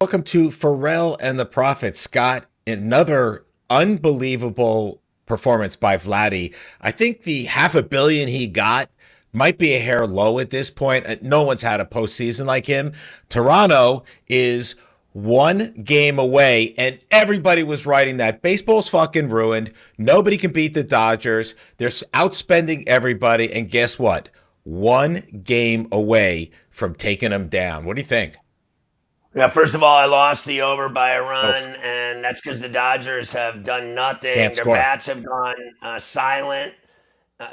Welcome to Pharrell and the Prophet, Scott. Another unbelievable performance by Vladi. I think the half a billion he got might be a hair low at this point. No one's had a postseason like him. Toronto is one game away, and everybody was writing that baseball's fucking ruined. Nobody can beat the Dodgers. They're outspending everybody, and guess what? One game away from taking them down. What do you think? Yeah, first of all, I lost the over by a Oh, run, and that's because the Dodgers have done can't nothing. Their score. bats have gone silent.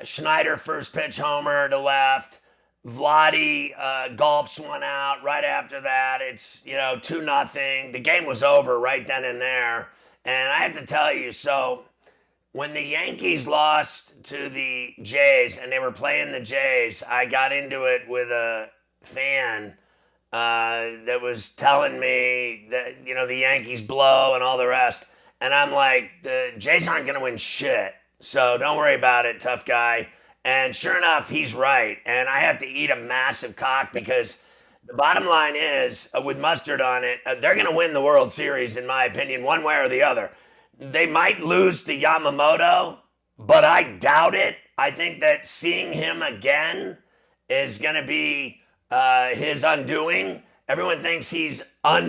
Schneider first pitch homer to left. Vladi golfs one out. Right after that, it's 2-0. The game was over right then and there. And I have to tell you, so when the Yankees lost to the Jays and they were playing the Jays, I got into it with a fan that was telling me that the Yankees blow and all the rest, and I'm like, the Jays aren't going to win shit, so don't worry about it, tough guy. And sure enough, he's right, and I have to eat a massive cock because the bottom line is, with mustard on it, they're going to win the World Series in my opinion, one way or the other. They might lose to Yamamoto, but I doubt it. I think that seeing him again is going to be his undoing. Everyone thinks he's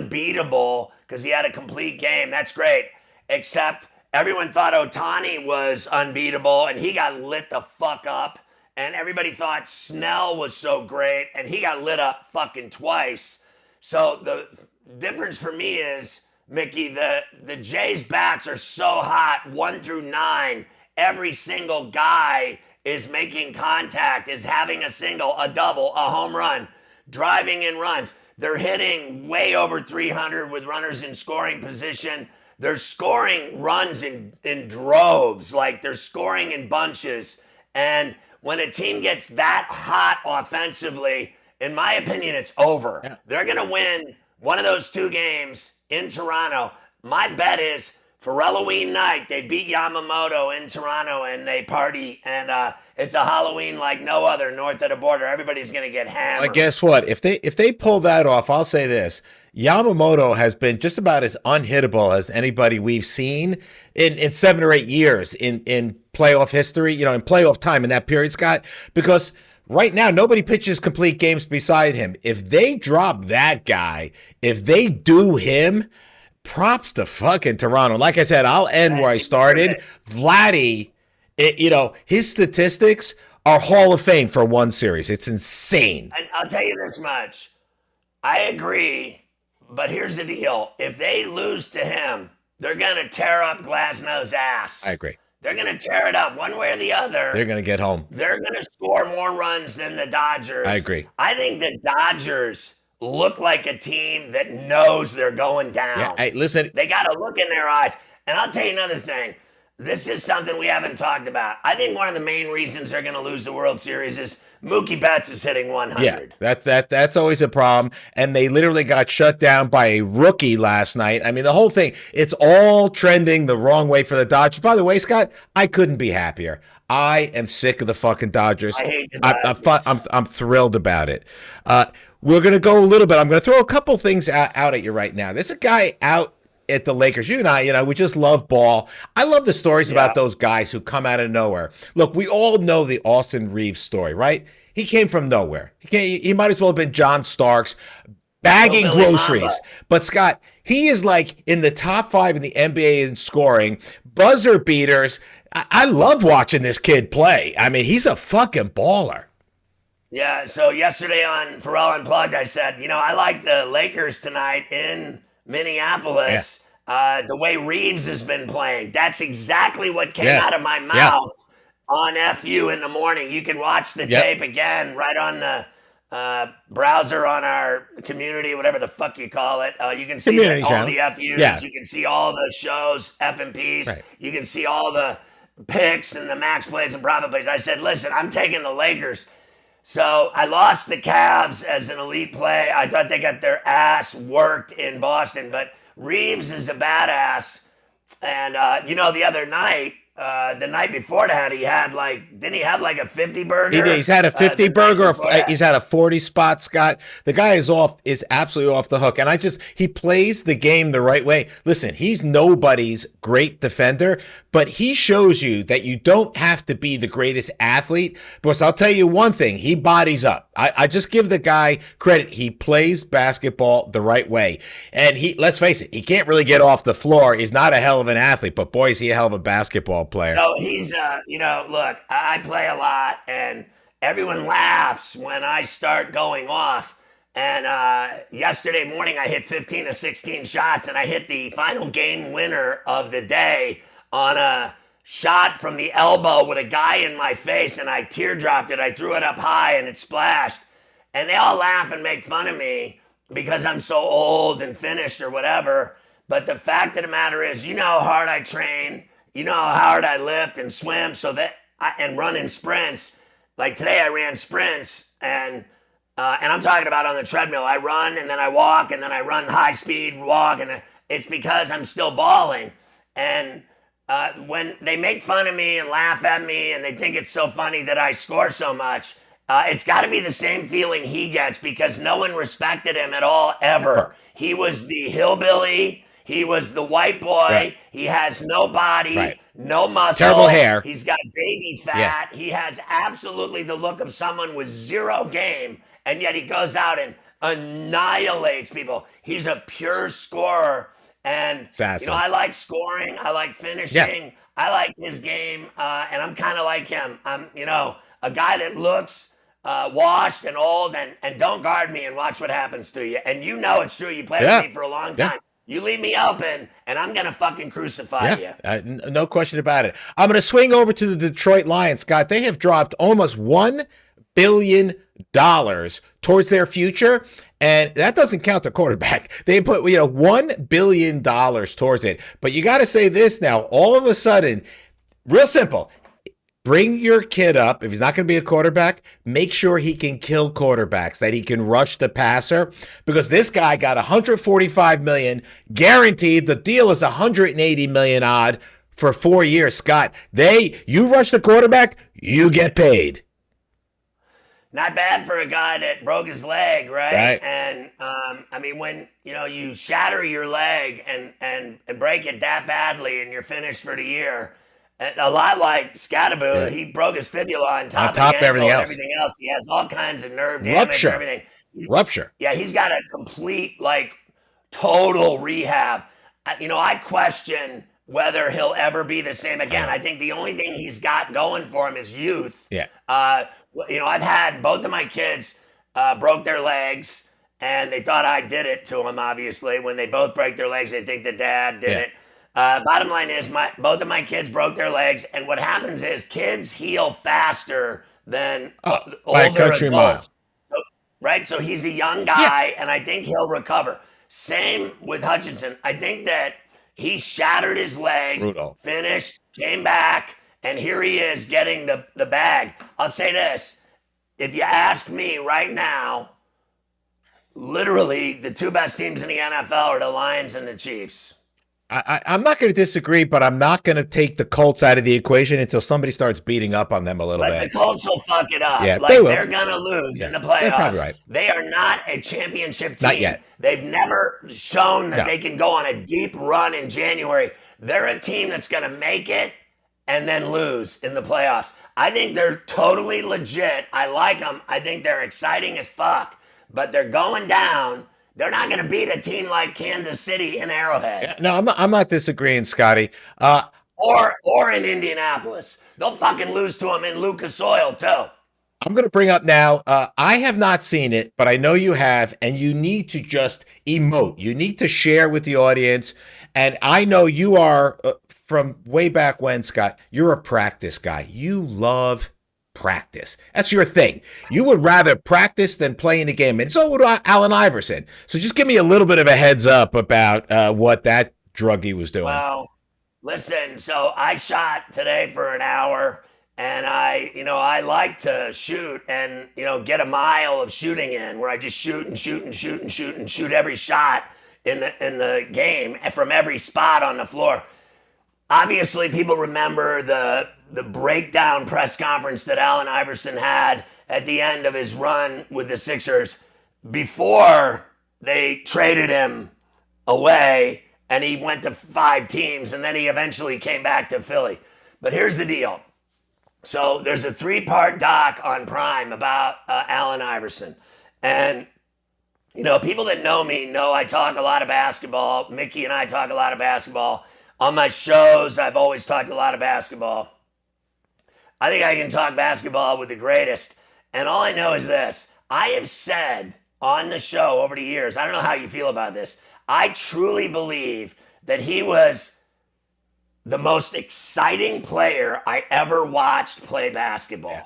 unbeatable because he had a complete game. That's great. Except everyone thought Otani was unbeatable and he got lit the fuck up. And everybody thought Snell was so great and he got lit up fucking twice. So the difference for me is, Mickey, the Jays bats are so hot, 1 through 9. Every single guy is making contact, is having a single, a double, a home run, driving in runs. They're hitting way over 300 with runners in scoring position. They're scoring runs in droves, like they're scoring in bunches. And when a team gets that hot offensively, in my opinion, it's over. Yeah. They're going to win one of those two games in Toronto. My bet is for Halloween night, they beat Yamamoto in Toronto and they party. And it's a Halloween like no other north of the border. Everybody's going to get I hammered. guess what if they pull that off, I'll say this: Yamamoto has been just about as unhittable as anybody we've seen in 7 or 8 years in playoff history. In playoff time in that period, Scott, because. Right now, nobody pitches complete games beside him. If they drop that guy, if they do him, props to fucking Toronto. Like I said, I'll end where I started. Vladi, his statistics are Hall of Fame for one series. It's insane. And I'll tell you this much. I agree, but here's the deal. If they lose to him, they're going to tear up Glasnow's I ass. agree. They're going to tear it up one way or the They're other. going to get home. They're going to score more runs than the I Dodgers. agree. I think the Dodgers look like a team that knows they're going Yeah. down. Hey, listen. They got a look in their eyes. And I'll tell you another thing. This is something we haven't talked about. I think one of the main reasons they're going to lose the World Series is Mookie Betts is hitting Yeah, 100. that's always a problem. And they literally got shut down by a rookie last night. I mean, the whole thing, it's all trending the wrong way for the Dodgers. By the way, Scott, I couldn't be happier. I am sick of the fucking Dodgers. I hate the I'm Dodgers. thrilled about it. We're gonna go a little bit. I'm gonna throw a couple things out at you right now. There's a guy out at the Lakers. You and I, we just love ball. I love the stories Yeah. about those guys who come out of nowhere. Look, we all know the Austin Reeves story, right? He came from nowhere. He might as well have been John Starks bagging Hillbilly Mamba. groceries. But Scott, he is like in the top five in the NBA in scoring, buzzer beaters. I love watching this kid play. I mean, he's a fucking baller. Yeah, so yesterday on Pharrell Unplugged, I said, I like the Lakers tonight in Yeah. Minneapolis. The way Reeves has been playing, that's exactly what came Yeah. out of my Yeah. mouth on FU in the morning. You can watch the Yep. tape again right on the browser on our community, whatever the fuck you call it. You can see Community all channel. the FUs. Yeah. You can see all the shows, F&Ps. Right. You can see all the picks and the max plays and profit plays. I said, listen, I'm taking the Lakers. So I lost the Cavs as an elite play. I thought they got their ass worked in Boston, but Reeves is a badass. And the other night, the night before that, didn't he have like a 50 burger? He's had a 50 The night burger. before that. He's had a 40 spot, Scott. The guy is absolutely off the hook. And he plays the game the right way. Listen, he's nobody's great defender, but he shows you that you don't have to be the greatest athlete. Because I'll tell you one thing, he bodies up. I just give the guy credit. He plays basketball the right way. And let's face it, he can't really get off the floor. He's not a hell of an athlete, but boy, is he a hell of a basketball player. So he's, look, I play a lot, and everyone laughs when I start going off. And yesterday morning, I hit 15 to 16 shots, and I hit the final game winner of the day on a shot from the elbow with a guy in my face, and I teardropped it. I threw it up high, and it splashed. And they all laugh and make fun of me because I'm so old and finished or whatever. But the fact of the matter is, you know how hard I train. You know how hard I lift and swim and run in sprints. Like today I ran sprints and I'm talking about on the treadmill. I run and then I walk and then I run high speed walk, and it's because I'm still balling. And when they make fun of me and laugh at me and they think it's so funny that I score so much, it's got to be the same feeling he gets, because no one respected him at all ever. He was the hillbilly. He was the white boy. Right. He has no body, right, no muscle. Terrible hair. He's got baby fat. Yeah. He has absolutely the look of someone with zero game, and yet he goes out and annihilates people. He's a pure scorer. And, I like scoring. I like finishing. Yeah. I like his game, and I'm kind of like him. I'm, a guy that looks washed and old, and don't guard me and watch what happens to you. And it's true. You played with me for a long time. Yeah. You leave me open, and I'm going to fucking crucify you. No question about it. I'm going to swing over to the Detroit Lions, Scott. They have dropped almost $1 billion towards their future, and that doesn't count the quarterback. They put, $1 billion towards it. But you got to say this now. All of a sudden, real simple, bring your kid up. If he's not going to be a quarterback, make sure he can kill quarterbacks, that he can rush the passer, because this guy got $145 million guaranteed. The deal is $180 million odd for 4 years, Scott. You rush the quarterback, you get paid. Not bad for a guy that broke his leg, right? And when you shatter your leg and break it that badly and you're finished for the year. A lot like Scatterbo, he broke his fibula on top of everything else. He has all kinds of nerve damage and everything. Rupture. Yeah, he's got a complete, total rehab. I question whether he'll ever be the same again. I think the only thing he's got going for him is youth. Yeah. I've had both of my kids broke their legs, and they thought I did it to them, obviously. When they both break their legs, they think the dad did it. Bottom line is, both of my kids broke their legs, and what happens is kids heal faster than older adults. So he's a young guy, and I think he'll recover. Same with Hutchinson. I think that he shattered his leg, finished, came back, and here he is getting the bag. I'll say this. If you ask me right now, literally the two best teams in the NFL are the Lions and the Chiefs. I'm not going to disagree, but I'm not going to take the Colts out of the equation until somebody starts beating up on them a little bit. The Colts will fuck it up. Yeah, they're going to lose in the playoffs. They're probably right. They are not a championship team. Not yet. They've never shown that they can go on a deep run in January. They're a team that's going to make it and then lose in the playoffs. I think they're totally legit. I like them. I think they're exciting as fuck. But they're going down. They're not going to beat a team like Kansas City in Arrowhead. Yeah, no, I'm not disagreeing, Scotty. Or in Indianapolis. They'll fucking lose to them in Lucas Oil, too. I'm going to bring up now, I have not seen it, but I know you have, and you need to just emote. You need to share with the audience. And I know you are, from way back when, Scott, you're a practice guy. You love practice. That's your thing. You would rather practice than play in a game. And so would Allen Iverson. So just give me a little bit of a heads up about what that druggie was doing. Well, listen, so I shot today for an hour, and I like to shoot and, get a mile of shooting in, where I just shoot and shoot and shoot and shoot and shoot every shot in the game from every spot on the floor. obviously people remember the breakdown press conference that Allen Iverson had at the end of his run with the Sixers before they traded him away and he went to 5 teams and then he eventually came back to Philly. But here's the deal. So there's a 3-part doc on Prime about Allen Iverson. And, you know, people that know me know I talk a lot of basketball. Micky and I talk a lot of basketball. On my shows, I've always talked a lot of basketball. I think I can talk basketball with the greatest. And all I know is this. I have said on the show over the years, I don't know how you feel about this, I truly believe that he was the most exciting player I ever watched play basketball. Yeah.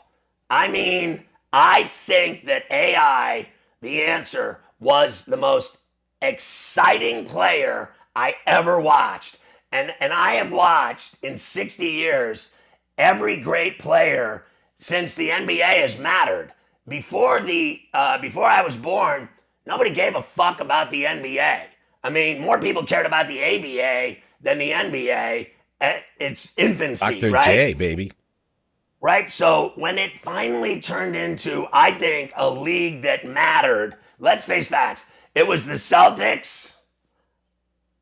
I mean, I think that AI, the answer, was the most exciting player I ever watched. And I have watched in 60 years every great player since the NBA has mattered. Before I was born, nobody gave a fuck about the NBA. I mean, more people cared about the ABA than the NBA at its infancy, Dr. right? J, baby. Right? So when it finally turned into, I think, a league that mattered, let's face facts, it was the Celtics,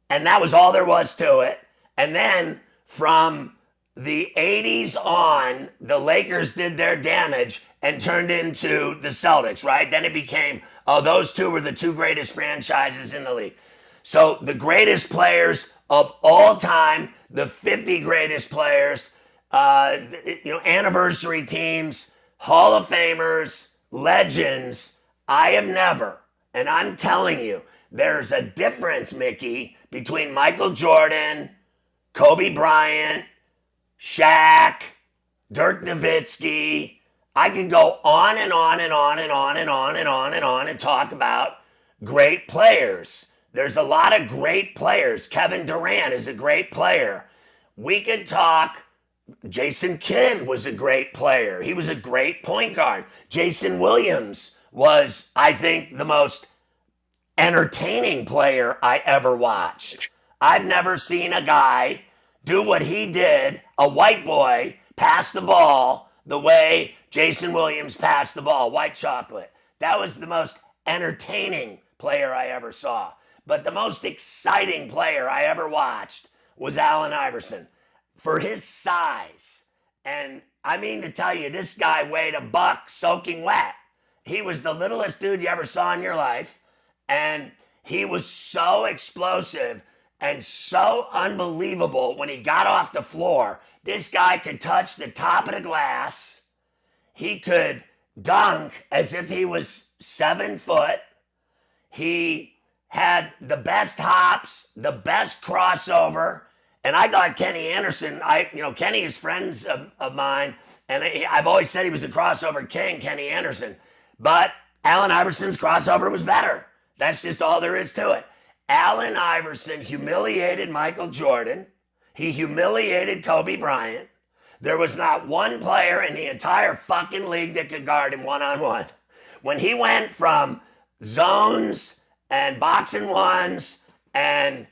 and that was all there was to it. And then from the 80s on, the Lakers did their damage and turned into the Celtics, right? Then it became, oh, those two were the 2 greatest franchises in the league. So the greatest players of all time, the 50 greatest players, anniversary teams, Hall of Famers, legends. I have never, and I'm telling you, there's a difference, Micky, between Michael Jordan, Kobe Bryant, Shaq, Dirk Nowitzki. I could go on and on and on and on and on and on and on and talk about great players. There's a lot of great players. Kevin Durant is a great player. We could talk. Jason Kidd was a great player. He was a great point guard. Jason Williams was, I think, the most entertaining player I ever watched. I've never seen a guy do what he did, a white boy, pass the ball the way Jason Williams passed the ball, white chocolate. That was the most entertaining player I ever saw. But the most exciting player I ever watched was Allen Iverson for his size. And I mean to tell you, this guy weighed a buck soaking wet. He was the littlest dude you ever saw in your life. And he was so explosive and so unbelievable when he got off the floor. This guy could touch the top of the glass. He could dunk as if he was 7 foot. He had the best hops, the best crossover. And I thought Kenny Anderson, Kenny is friends of mine, and I've always said he was the crossover king, Kenny Anderson. But Allen Iverson's crossover was better. That's just all there is to it. Allen Iverson humiliated Michael Jordan. He humiliated Kobe Bryant. There was not one player in the entire fucking league that could guard him one-on-one. When he went from zones and boxing ones and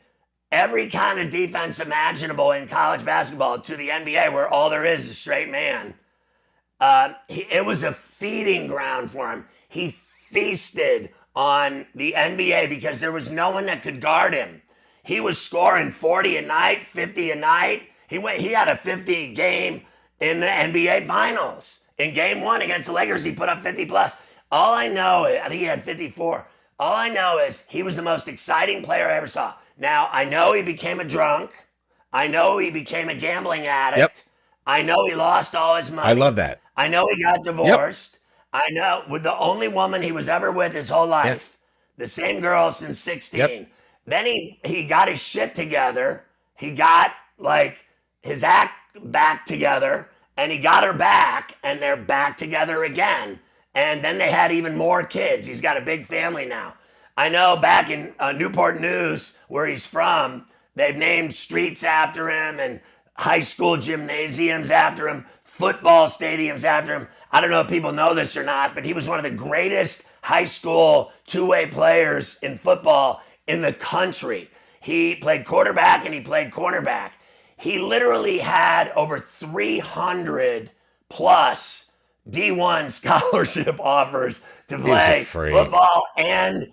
every kind of defense imaginable in college basketball to the NBA, where all there is straight man, it was a feeding ground for him. He feasted on the NBA because there was no one that could guard him. He was scoring 40 a night, 50 a night. He had a 50 game in the NBA Finals. In game 1 against the Lakers, he put up 50 plus. All I know is, I think he had 54. All I know is he was the most exciting player I ever saw. Now, I know he became a drunk. I know he became a gambling addict. Yep. I know he lost all his money. I love that. I know he got divorced. Yep. I know, with the only woman he was ever with his whole life. Yep. The same girl since 16. Yep. Then he got his shit together. He got, his act back together. And he got her back. And they're back together again. And then they had even more kids. He's got a big family now. I know back in Newport News, where he's from, they've named streets after him and high school gymnasiums after him, football stadiums after him. I don't know if people know this or not, but he was one of the greatest high school two-way players in football in the country. He played quarterback and he played cornerback. He literally had over 300 plus D1 scholarship offers to He was a play freak. football and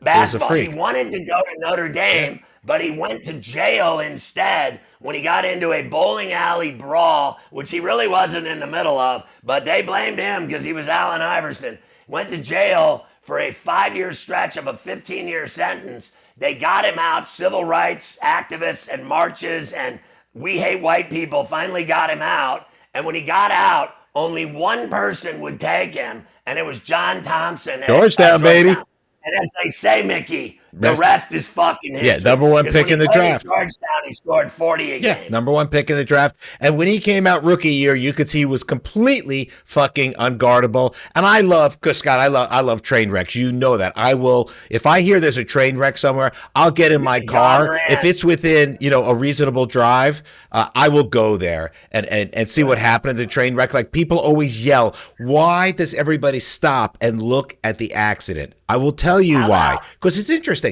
basketball. freak. He wanted to go to Notre Dame, but he went to jail instead when he got into a bowling alley brawl, which he really wasn't in the middle of, but they blamed him because he was Allen Iverson. Went to jail for a 5-year stretch of a 15-year sentence. They got him out. Civil rights activists and marches and we hate white people finally got him out. And when he got out, only one person would take him, and it was John Thompson. Georgetown, baby. And as they say, Mickey, the rest is fucking history. Yeah, number one pick in the draft. Georgetown, he scored 40 a game. Number one pick in the draft. And when he came out rookie year, you could see he was completely fucking unguardable. And I love, because Scott, I love train wrecks. You know that. I will, if I hear there's a train wreck somewhere, I'll get in my car. If it's within, a reasonable drive, I will go there and see what happened in the train wreck. Like, people always yell, why does everybody stop and look at the accident? I will tell you why. Because it's interesting.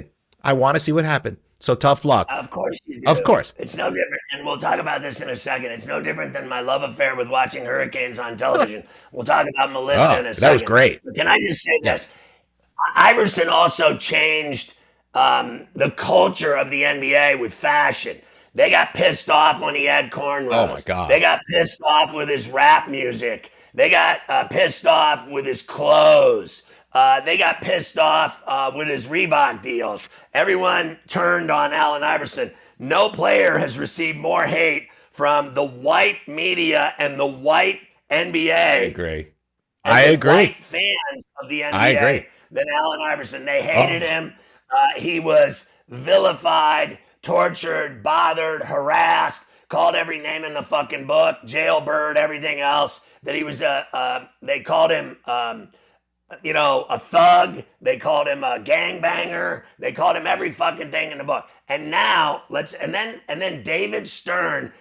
I want to see what happened. So tough luck. Of course you do. Of course. It's no different. And we'll talk about this in a second. It's no different than my love affair with watching hurricanes on television. We'll talk about Melissa in a second. That was great. But can I just say this? Iverson also changed the culture of the NBA with fashion. They got pissed off when he had cornrows. Oh, my God. They got pissed off with his rap music. They got pissed off with his clothes. They got pissed off with his Reebok deals. Everyone turned on Allen Iverson. No player has received more hate from the white media and the white NBA. I agree. I agree. White fans of the NBA than Allen Iverson. They hated him. He was vilified, tortured, bothered, harassed, called every name in the fucking book, jailbird, everything else. That he was they called him a thug. They called him a gangbanger. They called him every fucking thing in the book. And now and then David Stern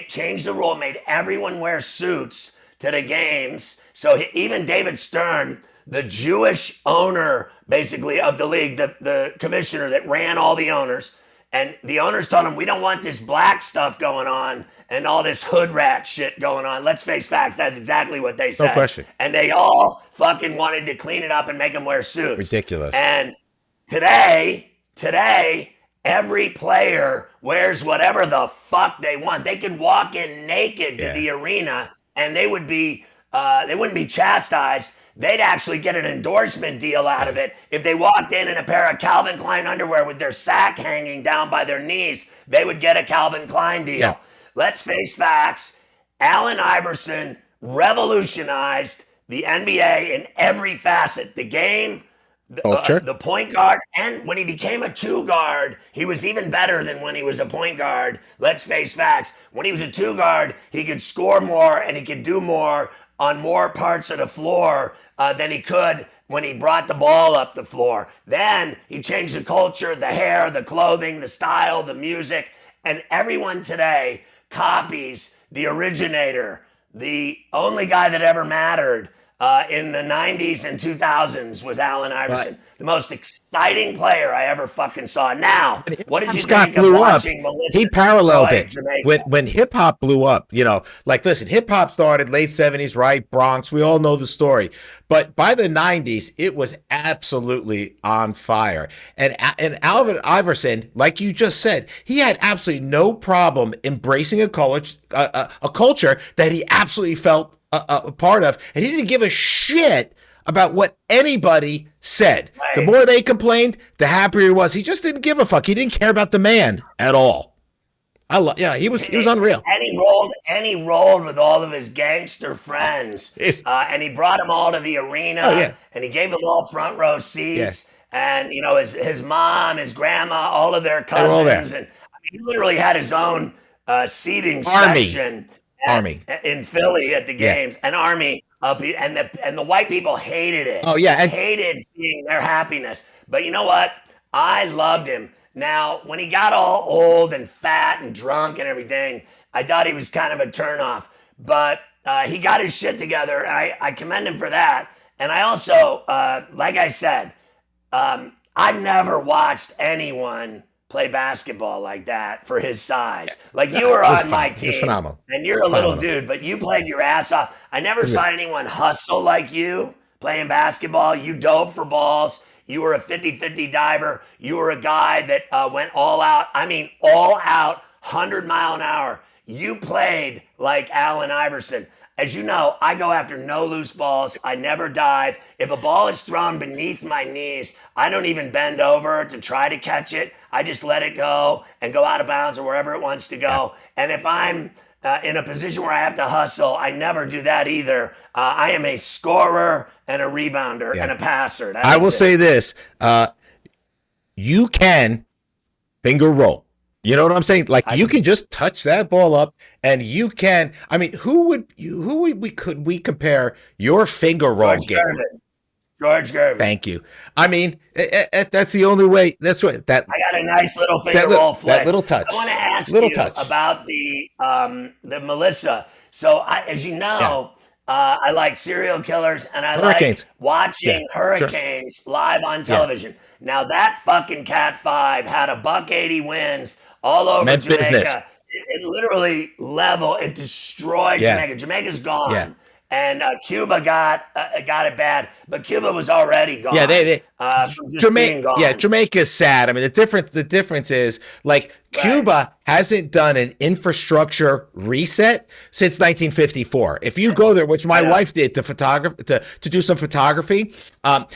changed the rule, made everyone wear suits to the games. So even David Stern, the Jewish owner basically of the league, the commissioner that ran all the owners, and the owners told him, we don't want this black stuff going on and all this hood rat shit going on. Let's face facts. That's exactly what they said. No question. And they all fucking wanted to clean it up and make them wear suits. Ridiculous. And today, every player wears whatever the fuck they want. They could walk in naked to the arena and they wouldn't be chastised. They'd actually get an endorsement deal out of it. If they walked in a pair of Calvin Klein underwear with their sack hanging down by their knees, they would get a Calvin Klein deal. Yeah. Let's face facts. Allen Iverson revolutionized the NBA in every facet. The game, the point guard, and when he became a two guard, he was even better than when he was a point guard. Let's face facts. When he was a two guard, he could score more and he could do more on more parts of the floor than he could when he brought the ball up the floor. Then he changed the culture, the hair, the clothing, the style, the music, and everyone today copies the originator. The only guy that ever mattered in the 90s and 2000s was Allen Iverson. Right. The most exciting player I ever fucking saw. Now, what did you think of watching Melissa? He paralleled it. When hip-hop blew up, listen, hip-hop started late 70s, right? Bronx, we all know the story. But by the 90s, it was absolutely on fire. And Allen Iverson, like you just said, he had absolutely no problem embracing a culture that he absolutely felt a part of. And he didn't give a shit about what anybody said. Right. The more they complained, the happier he was. He just didn't give a fuck. He didn't care about the man at all. He was unreal. And he rolled with all of his gangster friends. And he brought them all to the arena. And he gave them all front row seats. And his mom, his grandma, all of their cousins. And he literally had his own seating section in Philly at the games. And Army. And the white people hated it. Hated seeing their happiness. But you know what? I loved him. Now, when he got all old and fat and drunk and everything, I thought he was kind of a turnoff. But he got his shit together. I commend him for that. And I also, like I said, I've never watched anyone play basketball like that for his size. Like you were It was on my fine. It was team, phenomenal. and you're a little Phenomenal. dude, but you played your ass off. I never It was saw good. anyone hustle like you playing basketball. You dove for balls. You were a 50-50 diver. You were a guy that went all out. I mean, all out, 100-mile an hour. You played like Allen Iverson. As you know, I go after no loose balls. I never dive. If a ball is thrown beneath my knees, I don't even bend over to try to catch it. I just let it go and go out of bounds or wherever it wants to Yeah. go. And if I'm in a position where I have to hustle, I never do that either. I am a scorer and a rebounder Yeah. and a passer. I will That's it. say this: you can finger roll. You know what I'm saying? Like you can just touch that ball up, and you can. I mean, who would we compare your finger roll George game? Gervin. George Gervin. Thank you. I mean, that's the only way. That's what that. I got a nice little finger roll flick. That little touch. I want to ask Little you touch. about the Melissa. So, as you know, I like serial killers and I Hurricanes. like watching hurricanes live on television. Now, that fucking Cat 5 had a $180 wins all over Meant Jamaica. business. It literally it destroyed Jamaica. Jamaica's gone. Yeah. And Cuba got it bad, but Cuba was already gone. Yeah, they from just being gone. Yeah, Jamaica's sad. I mean, the difference is like Cuba hasn't done an infrastructure reset since 1954. If you go there, which my wife did to do some photography,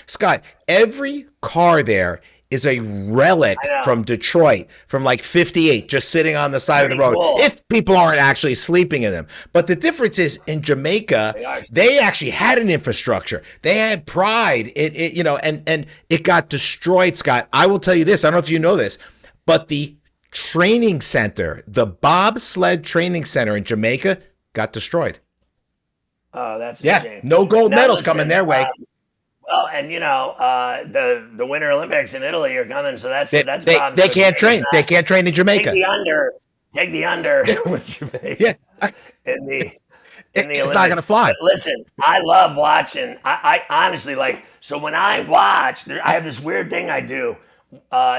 Scott, every car there is a relic from Detroit from like 58, just sitting on the side of the road. Cool. If people aren't actually sleeping in them. But the difference is in Jamaica, they actually had an infrastructure. They had pride. And it got destroyed, Scott. I will tell you this. I don't know if you know this, but the training center, the bobsled training center in Jamaica got destroyed. Oh, that's a shame. No gold medals coming their way. Well, and the Winter Olympics in Italy are coming, so that's they can't train. They can't train in Jamaica. Take the under with Jamaica. Yeah. In the it's not going to fly. But listen, I love watching. I honestly like. So when I watch, I have this weird thing I do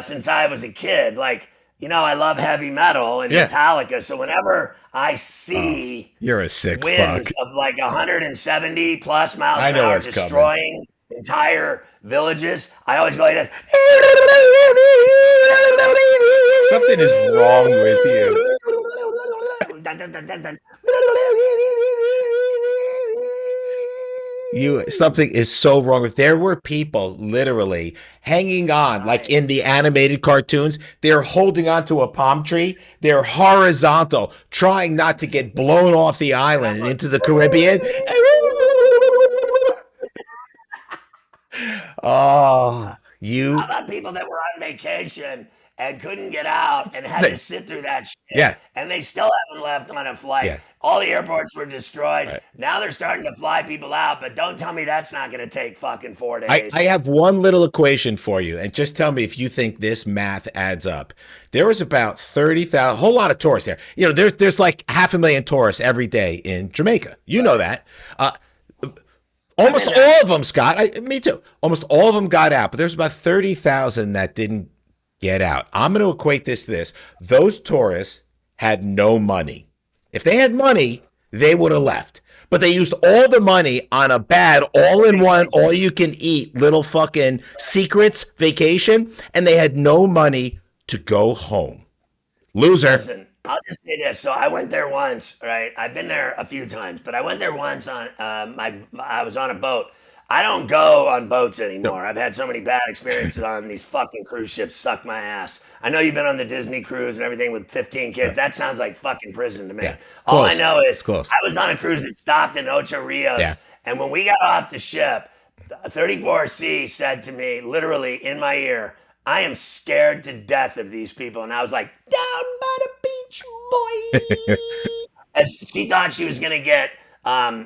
since I was a kid. Like, I love heavy metal and Metallica. So whenever I see you're a sick winds fuck of like 170 plus miles I an know hour what's destroying entire villages, I always go like this. Something is wrong with you. Something is so wrong with. There were people literally hanging on, like in the animated cartoons. They're holding onto a palm tree. They're horizontal, trying not to get blown off the island and into the Caribbean. How about people that were on vacation and couldn't get out and had to sit through that shit? Yeah. And they still haven't left on a flight. Yeah. All the airports were destroyed. Right. Now they're starting to fly people out, but don't tell me that's not going to take fucking 4 days. I have one little equation for you, and just tell me if you think this math adds up. There was about 30,000, a whole lot of tourists there. There's like 500,000 tourists every day in Jamaica. You know that. Almost all of them, Scott, me too. Almost all of them got out, but there's about 30,000 that didn't get out. I'm going to equate this to this. Those tourists had no money. If they had money, they would have left. But they used all the money on a bad all-in-one, all-you-can-eat little fucking secrets vacation, and they had no money to go home. Loser. Listen, I'll just say this. So I went there once, right? I've been there a few times, but I went there once on I was on a boat. I don't go on boats anymore. I've had so many bad experiences on these fucking cruise ships. Suck my ass. I know you've been on the Disney cruise and everything with 15 kids. That sounds like fucking prison to me. All I know is I was on a cruise that stopped in Ocho Rios. And when we got off the ship, 34C said to me, literally in my ear, I am scared to death of these people. And I was like, down by the beach, boy. As she thought she was going to get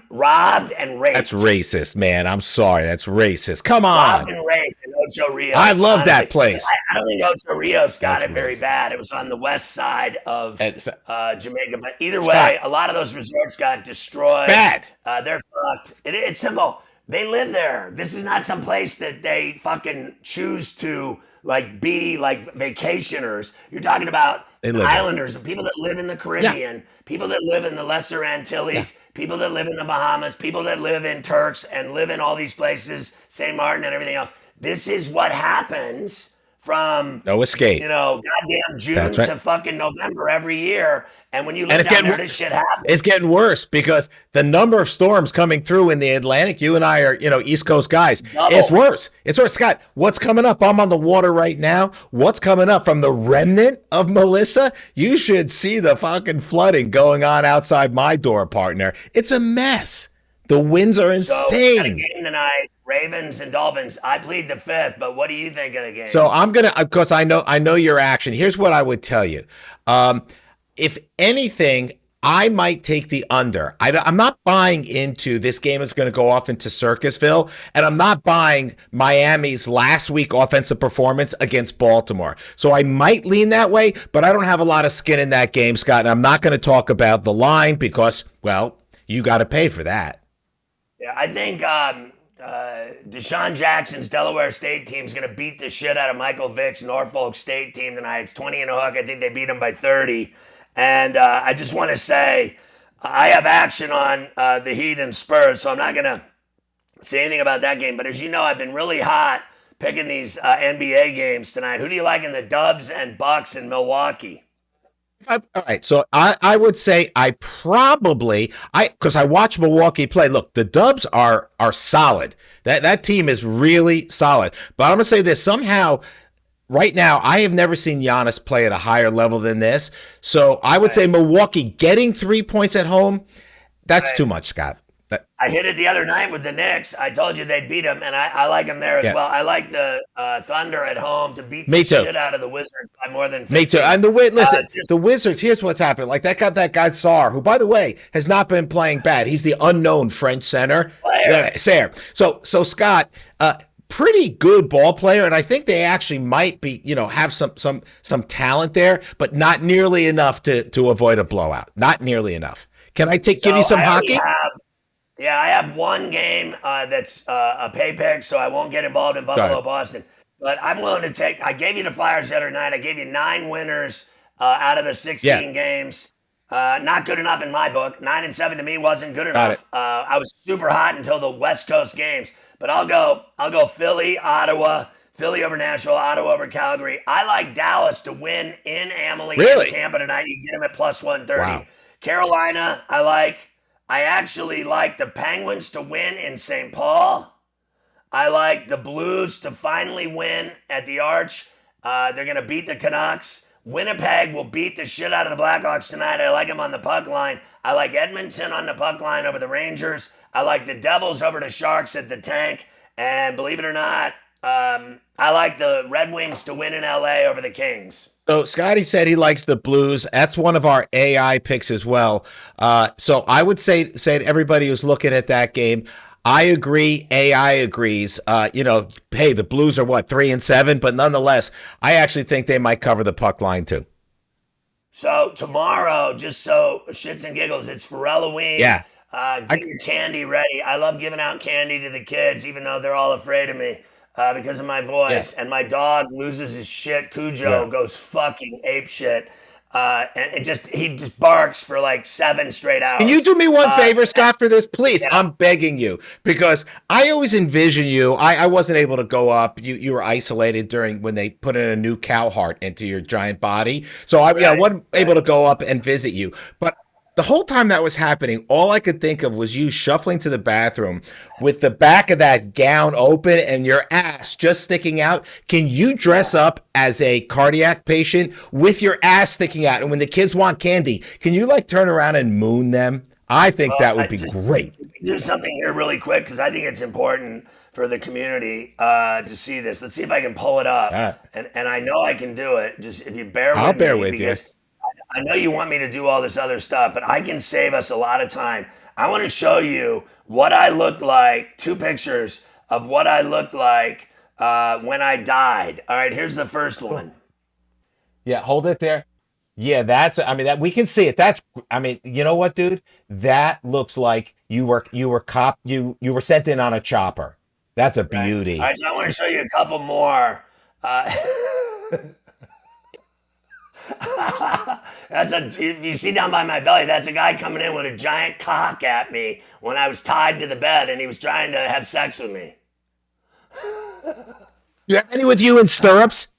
robbed and raped. That's racist, man. I'm sorry. That's racist. Come on. Robbed and raped in Ocho Rios. I love that place. I don't think Ocho Rios got it very bad. It was on the west side of Jamaica. But either way, a lot of those resorts got destroyed. Bad. They're fucked. It's simple. They live there. This is not some place that they fucking choose to like be like vacationers. You're talking about They live it. islanders, people that live in the Yeah, Caribbean, people that live in the Lesser yeah. Antilles, people that live in the Bahamas, people that live in Turks and live in all these places, St. Martin and everything else. This is what happens from, No you escape. know, goddamn That's June right. to fucking November every year. And when you And live it's down getting there, this worse. shit happens. It's getting worse because the number of storms coming through in the Atlantic, you and I are, East Coast guys. It's Double. worse. It's worse. Scott, what's coming up? I'm on the water right now. What's coming up from the remnant of Melissa? You should see the fucking flooding going on outside my door, partner. It's a mess. The winds are So we got a insane. game tonight, Ravens and Dolphins. I plead the fifth, but what do you think of the So game? I'm gonna, because I know your action. Here's what I would tell you. Um, if anything, I might take the under. I'm not buying into this game is going to go off into Circusville, and I'm not buying Miami's last week offensive performance against Baltimore. So I might lean that way, but I don't have a lot of skin in that game, Scott. And I'm not going to talk about the line because, well, you got to pay for that. Yeah, I think Deshaun Jackson's Delaware State team is going to beat the shit out of Michael Vick's Norfolk State team tonight. It's 20 and a hook. I think they beat them by 30. And I just want to say I have action on the Heat and Spurs, so I'm not going to say anything about that game. But as you know, I've been really hot picking these NBA games tonight. Who do you like in the Dubs and Bucks in Milwaukee? All right, so I would say because I watch Milwaukee play. Look, the Dubs are solid. That team is really solid. But I'm gonna say this somehow. Right now, I have never seen Giannis play at a higher level than this. So I would say Right. Milwaukee getting 3 points at home. That's Right. too much, Scott. I hit it the other night with the Knicks. I told you they'd beat them, and I like them there as Yeah, well. I like the Thunder at home to beat the me too. shit out of the Wizards by more than Me too. 50. And listen, Just the Wizards. Here's what's happened. Like that guy Sar, who by the way has not been playing bad. He's the unknown French center. player. Yeah, Sarah. So Scott, pretty good ball player, and I think they actually might be, have some talent there, but not nearly enough to avoid a blowout. Not nearly enough. Can I give you So some I already hockey? have, yeah, I have one game that's a pay pick, so I won't get involved in Go Buffalo ahead. Boston. But I'm willing to take. I gave you the Flyers the other night. I gave you 9 winners out of the Yeah, 16 games. Not good enough in my book. 9-7 to me wasn't good got it. enough. I was super hot until the West Coast games. But I'll go Philly, Ottawa, Philly over Nashville, Ottawa over Calgary. I like Dallas to win in Amalie and Really? Tampa tonight. You can get them at plus 130. Wow. Carolina, I like. I actually like the Penguins to win in St. Paul. I like the Blues to finally win at the Arch. They're going to beat the Canucks. Winnipeg will beat the shit out of the Blackhawks tonight. I like them on the puck line. I like Edmonton on the puck line over the Rangers. I like the Devils over the Sharks at the tank. And believe it or not, I like the Red Wings to win in LA over the Kings. So Scotty said he likes the Blues. That's one of our AI picks as well. So I would say to everybody who's looking at that game, I agree. AI agrees. Hey, the Blues are what 3-7, but nonetheless, I actually think they might cover the puck line too. So tomorrow, just so shits and giggles, it's for Halloween. Yeah, I Get your candy ready. I love giving out candy to the kids, even though they're all afraid of me because of my yeah, voice. And my dog loses his shit. yeah. Cujo goes fucking ape shit. And he just barks for like 7 straight Can you hours. do me one Uh, favor, Scott, for this, please? yeah, I'm begging you because I always envision you. I wasn't able to go up. You were isolated during when they put in a new cow heart into your giant body, so I right, wasn't able right. to go up and visit you. But the whole time that was happening, all I could think of was you shuffling to the bathroom with the back of that gown open and your ass just sticking out. Can you dress up as a cardiac patient with your ass sticking out? And when the kids want candy, can you like turn around and moon them? I think Well, that would I be just great. do something here really quick because I think it's important for the community to see this. Let's see if I can pull it All up. right. And I know I can do it. Just if you bear I'll with bear me, with you. because I know you want me to do all this other stuff, but I can save us a lot of time. I want to show you what I looked like, 2 pictures of what I looked like when I died. All right, here's the first Cool. one. Yeah, hold it there. Yeah, I mean that we can see it. I mean, you know what, dude? That looks like you were sent in on a chopper. That's a Right. All beauty. right, so I want to show you a couple more. Uh, if you see down by my belly, that's a guy coming in with a giant cock at me when I was tied to the bed and he was trying to have sex with me. You have any with you in stirrups?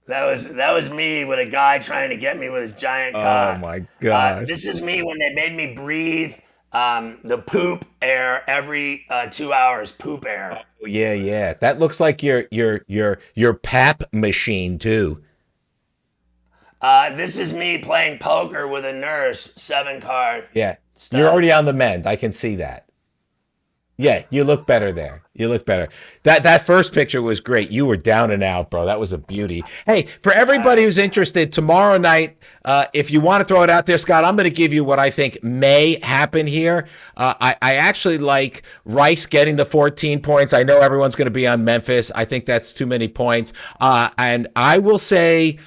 That was me with a guy trying to get me with his giant Oh cock. my gosh. This is me when they made me breathe the poop air every 2 hours. Poop air. Oh, yeah, yeah. That looks like your pap machine too. This is me playing poker with a nurse, 7 card Yeah. You're stuff. already on the mend. I can see that. Yeah, you look better there. You look better. That first picture was great. You were down and out, bro. That was a beauty. Hey, for everybody who's interested, tomorrow night, if you want to throw it out there, Scott, I'm going to give you what I think may happen here. I actually like Rice getting the 14 points. I know everyone's going to be on Memphis. I think that's too many points. And I will say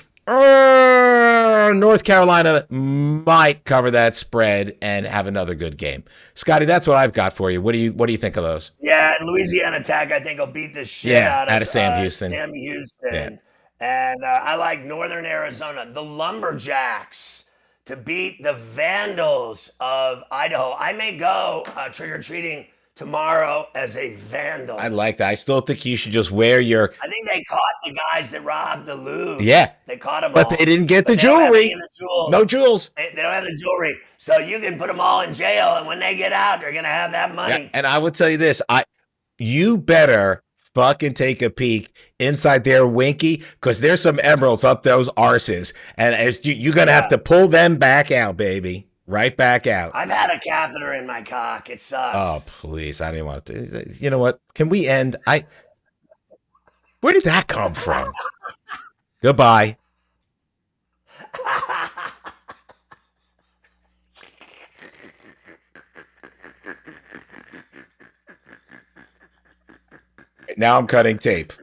North Carolina might cover that spread and have another good game. Scotty, that's what I've got for you. What do you think of those? Yeah, and Louisiana Tech, I think, will beat the shit Yeah, out out of of Sam Houston. Sam Yeah. Houston. And I like Northern Arizona, the Lumberjacks, to beat the Vandals of Idaho. I may go trick or treating tomorrow as a Vandal. I like that. I still think you should just wear your I think they caught the guys that robbed the Louvre. yeah, They caught them but all. they didn't get the But they don't have any of jewelry. the jewels. No jewels. They don't have the jewelry. So you can put them all in jail, and when they get out, they're going to have that Yeah, money. and I will tell you this: you better fucking take a peek inside their winky because there's some emeralds up those arses, and you're gonna have Yeah. to pull them back out, baby, right back out. I've had a catheter in my cock. It Oh, sucks. please! I didn't want to. You know what? Can we end? Where did that come from? Goodbye. Now I'm cutting tape.